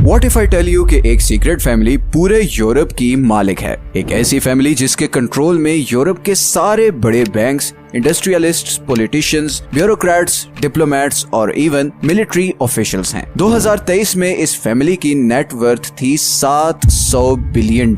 What if I tell you कि एक secret family पूरे यूरोप की मालिक है। एक ऐसी फैमिली जिसके कंट्रोल में यूरोप के सारे बड़े banks, industrialists, politicians, bureaucrats, diplomats और इवन मिलिट्री ऑफिशियल्स हैं। 2023 में इस फैमिली की नेटवर्थ थी $700 बिलियन,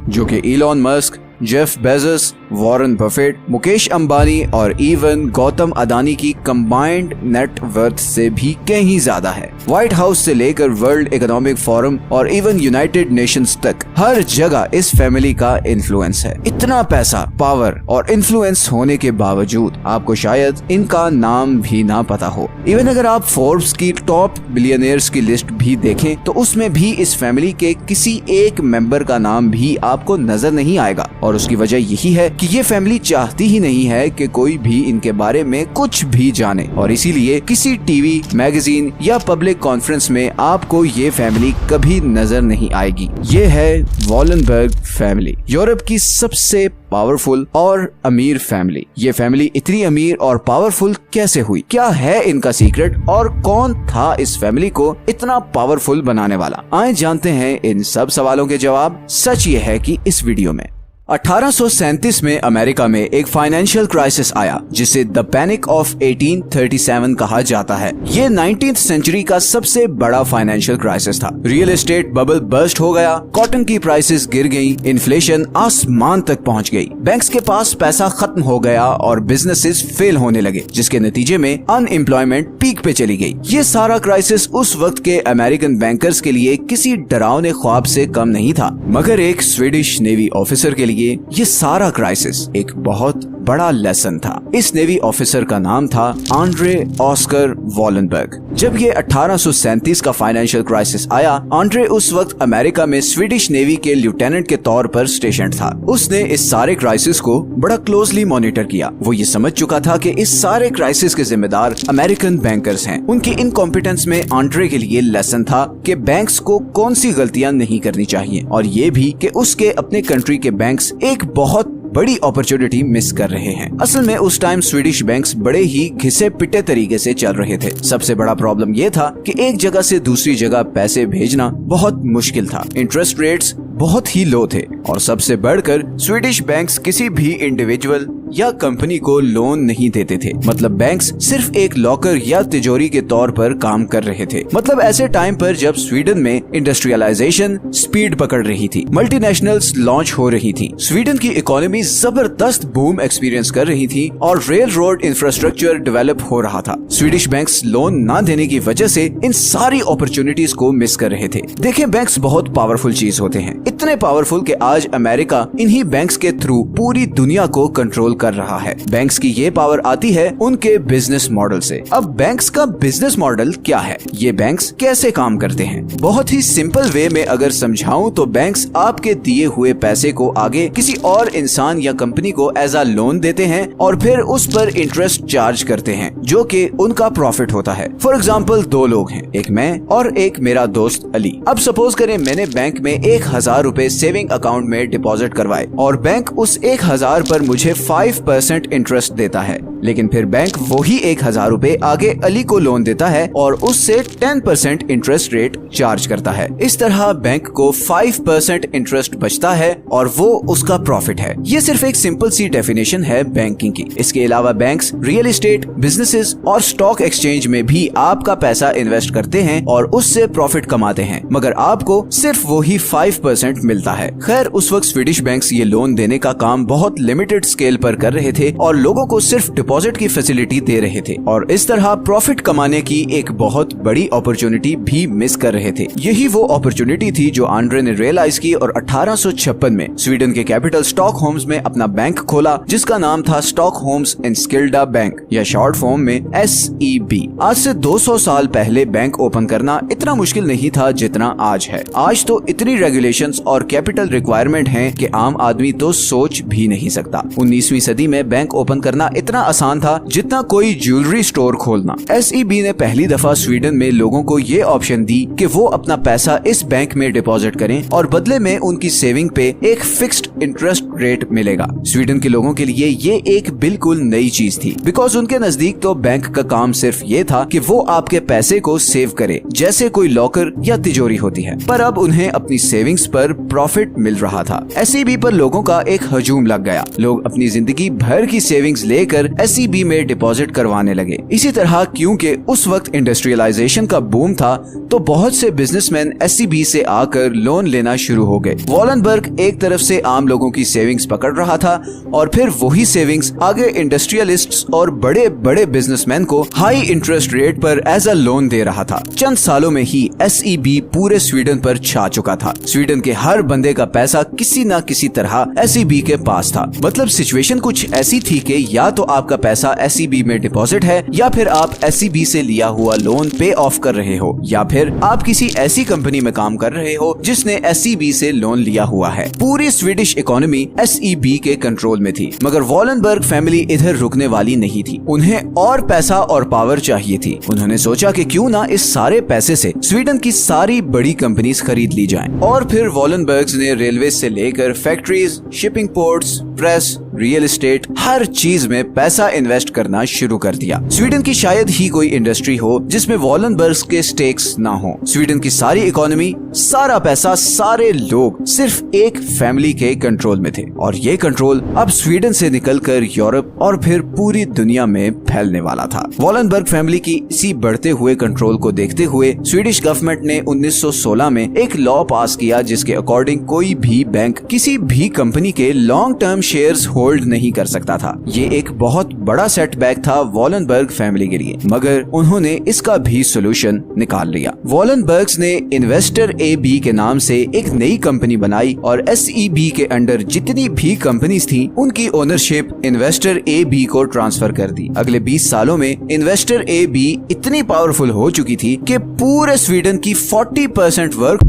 जो कि Elon Musk, Jeff Bezos, Warren Buffett, Mukesh Ambani और इवन गौतम अदानी की कंबाइंड नेटवर्थ से भी कहीं ज्यादा है। व्हाइट हाउस से लेकर वर्ल्ड इकोनॉमिक फोरम और इवन यूनाइटेड नेशंस तक हर जगह इस फैमिली का इन्फ्लुएंस है। इतना पैसा, पावर और इन्फ्लुएंस होने के बावजूद आपको शायद इनका नाम भी ना पता हो। इवन अगर आप फोर्ब्स की टॉप बिलियनियर्स की लिस्ट भी देखें तो उसमें भी इस फैमिली के किसी एक मेंबर का नाम भी आपको नजर नहीं आएगा। और उसकी वजह यही है कि ये फैमिली चाहती ही नहीं है कि कोई भी इनके बारे में कुछ भी जाने, और इसीलिए किसी टीवी, मैगजीन या पब्लिक कॉन्फ्रेंस में आपको ये फैमिली कभी नजर नहीं आएगी। ये है वॉलनबर्ग फैमिली, यूरोप की सबसे पावरफुल और अमीर फैमिली। ये फैमिली इतनी अमीर और पावरफुल कैसे हुई? क्या है इनका सीक्रेट और कौन था इस फैमिली को इतना पावरफुल बनाने वाला? आइए जानते हैं इन सब सवालों के जवाब। सच ये है कि इस वीडियो में 1837 में अमेरिका में एक फाइनेंशियल क्राइसिस आया जिसे द पैनिक ऑफ 1837 कहा जाता है। ये 19th सेंचुरी का सबसे बड़ा फाइनेंशियल क्राइसिस था। रियल एस्टेट बबल बर्स्ट हो गया, कॉटन की प्राइसेस गिर गई, इन्फ्लेशन आसमान तक पहुंच गई, बैंक्स के पास पैसा खत्म हो गया और बिजनेसेस फेल होने लगे, जिसके नतीजे में अनएम्प्लॉयमेंट पीक पे चली गई। ये सारा क्राइसिस उस वक्त के अमेरिकन बैंकर्स के लिए किसी डरावने ख्वाब से कम नहीं था, मगर एक स्वीडिश नेवी ऑफिसर के लिए ये सारा क्राइसिस एक बहुत बड़ा लेसन था। इस नेवी ऑफिसर का नाम था आंड्रे ऑस्कर वॉलनबर्ग। जब ये 1837 का फाइनेंशियल क्राइसिस आया, आंड्रे उस वक्त अमेरिका में स्वीडिश नेवी के लेफ्टिनेंट के तौर पर स्टेशन था। उसने इस सारे क्राइसिस को बड़ा क्लोजली मॉनिटर किया। वो ये समझ चुका था कि इस सारे क्राइसिस के जिम्मेदार अमेरिकन बैंकर्स हैं। उनकी इनकॉम्पिटेंस में आंड्रे के लिए लेसन था कि बैंक्स को कौन सी गलतियां नहीं करनी चाहिए, और ये भी कि उसके अपने कंट्री के बैंक्स एक बहुत बड़ी अपॉर्चुनिटी मिस कर रहे हैं। असल में उस टाइम स्वीडिश बैंक्स बड़े ही घिसे पिटे तरीके से चल रहे थे। सबसे बड़ा प्रॉब्लम ये था कि एक जगह से दूसरी जगह पैसे भेजना बहुत मुश्किल था। इंटरेस्ट रेट्स बहुत ही लो थे और सबसे बढ़कर स्वीडिश बैंक्स किसी भी इंडिविजुअल या कंपनी को लोन नहीं देते थे। मतलब बैंक्स सिर्फ एक लॉकर या तिजोरी के तौर पर काम कर रहे थे। मतलब ऐसे टाइम पर जब स्वीडन में इंडस्ट्रियलाइजेशन स्पीड पकड़ रही थी, मल्टीनेशनल्स लॉन्च हो रही थी, स्वीडन की इकोनॉमी जबरदस्त बूम एक्सपीरियंस कर रही थी और रेल रोड इंफ्रास्ट्रक्चर डेवलप हो रहा था। स्वीडिश बैंक्स लोन न देने की वजह से इन सारी अपॉर्चुनिटीज को मिस कर रहे थे। देखें, बैंक्स बहुत पावरफुल चीज होते हैं, इतने पावरफुल कि आज अमेरिका इन्हीं बैंक्स के थ्रू पूरी दुनिया को कंट्रोल कर रहा है। बैंक्स की ये पावर आती है उनके बिजनेस मॉडल से। अब बैंक्स का बिजनेस मॉडल क्या है? ये बैंक्स कैसे काम करते हैं? बहुत ही सिंपल वे में अगर समझाऊं तो बैंक्स आपके दिए हुए पैसे को आगे किसी और इंसान या कंपनी को एज अ लोन देते हैं और फिर उस पर इंटरेस्ट चार्ज करते हैं, जो कि उनका प्रॉफिट होता है। फॉर एग्जाम्पल, दो लोग हैं, एक मैं और एक मेरा दोस्त अली। अब सपोज करें मैंने बैंक में 1000 रुपए सेविंग अकाउंट में डिपॉजिट करवाए और बैंक उस 1000 पर मुझे 5% इंटरेस्ट देता है, लेकिन फिर बैंक वही 1000 रुपए आगे अली को लोन देता है और उससे 10% इंटरेस्ट रेट चार्ज करता है। इस तरह बैंक को 5% इंटरेस्ट बचता है और वो उसका प्रॉफिट है। ये सिर्फ एक सिंपल सी डेफिनेशन है बैंकिंग की। इसके अलावा बैंक्स रियल एस्टेट, बिजनेसेस और स्टॉक एक्सचेंज में भी आपका पैसा इन्वेस्ट करते हैं और उससे प्रॉफिट कमाते हैं, मगर आपको सिर्फ वही 5% मिलता है। खैर, उस वक्त स्वीडिश बैंक्स ये लोन देने का काम बहुत लिमिटेड स्केल पर कर रहे थे और लोगों को सिर्फ डिपॉजिट की फैसिलिटी दे रहे थे और इस तरह प्रॉफिट कमाने की एक बहुत बड़ी अपॉर्चुनिटी भी मिस कर रहे थे। यही वो अपॉर्चुनिटी थी जो आंड्रे ने रियलाइज की और 1856 में स्वीडन के कैपिटल स्टॉकहोम्स में अपना बैंक खोला, जिसका नाम था स्टॉकहोम्स एनस्किल्डा बैंक या शॉर्ट फॉर्म में SEB। आज से 200 साल पहले बैंक ओपन करना इतना मुश्किल नहीं था जितना आज है। आज तो इतनी रेगुलेशंस और कैपिटल रिक्वायरमेंट हैं कि आम आदमी तो सोच भी नहीं सकता। 19वीं सदी में बैंक ओपन करना इतना आसान था जितना कोई ज्वेलरी स्टोर खोलना। SEB ने पहली दफा स्वीडन में लोगों को ये ऑप्शन दी कि वो अपना पैसा इस बैंक में डिपॉजिट करें और बदले में उनकी सेविंग पे एक फिक्स्ड इंटरेस्ट रेट मिलेगा। स्वीडन के लोगों के लिए ये एक बिल्कुल नई चीज थी, बिकॉज उनके नजदीक तो बैंक का काम सिर्फ ये था कि वो आपके पैसे को सेव करे, जैसे कोई लॉकर या तिजोरी होती है। पर अब उन्हें अपनी सेविंग्स पर प्रॉफिट मिल रहा था। SEB पर लोगों का एक हजूम लग गया। लोग अपनी जिंदगी भर की सेविंग्स लेकर SEB में डिपॉजिट करवाने लगे। इसी तरह क्योंकि उस वक्त इंडस्ट्रियलाइजेशन का बूम था, तो बहुत से बिजनेसमैन SEB से आकर लोन लेना शुरू हो गए। वॉलनबर्ग एक तरफ से आम लोगों की सेविंग्स पकड़ रहा था और फिर वही सेविंग्स आगे इंडस्ट्रियलिस्ट्स और बड़े बड़े बिजनेसमैन को हाई इंटरेस्ट रेट पर एज अ लोन दे रहा था। चंद सालों में ही SEB पूरे स्वीडन पर छा चुका था। स्वीडन के हर बंदे का पैसा किसी न किसी तरह SEB के पास था। मतलब सिचुएशन कुछ ऐसी थी कि या तो आपका पैसा SEB में डिपॉजिट है या फिर आप SEB से लिया हुआ लोन पे ऑफ कर रहे हो, या फिर आप किसी ऐसी कंपनी में काम कर रहे हो जिसने SEB से लोन लिया हुआ है। पूरी स्वीडिश इकोनॉमी SEB के कंट्रोल में थी, मगर वॉलनबर्ग फैमिली इधर रुकने वाली नहीं थी। उन्हें और पैसा और पावर चाहिए थी। उन्होंने सोचा कि क्यों ना इस सारे पैसे से स्वीडन की सारी बड़ी कंपनीज खरीद ली जाएं। और फिर वॉलनबर्ग्स ने रेलवे से लेकर factories, shipping ports, press, real estate, हर चीज में पैसा इन्वेस्ट करना शुरू कर दिया। स्वीडन की शायद ही कोई इंडस्ट्री हो जिसमें वॉलनबर्ग्स के स्टेक्स ना हो। स्वीडन की सारी इकोनॉमी, सारा पैसा, सारे लोग सिर्फ एक फैमिली के कंट्रोल में थे, और ये कंट्रोल अब स्वीडन से निकलकर यूरोप और फिर पूरी दुनिया में फैलने वाला था। वॉलनबर्ग फैमिली की इसी बढ़ते हुए कंट्रोल को देखते हुए स्वीडिश गवर्नमेंट ने 1916 में एक लॉ पास किया जिसके अकॉर्डिंग कोई भी बैंक किसी भी कंपनी के लॉन्ग टर्म शेयर्स होल्ड नहीं कर सकता था। ये एक बहुत बड़ा सेटबैक था वॉलनबर्ग फैमिली के लिए, मगर उन्होंने इसका भी सोल्यूशन निकाल लिया। वॉलनबर्ग्स ने इन्वेस्टर AB के नाम से एक नई कंपनी बनाई और SEB के अंडर जितनी भी कंपनीज थी उनकी ओनरशिप इन्वेस्टर AB को ट्रांसफर कर दी। अगले 20 सालों में इन्वेस्टर AB इतनी पावरफुल हो चुकी थी कि पूरे स्वीडन की 40% वर्क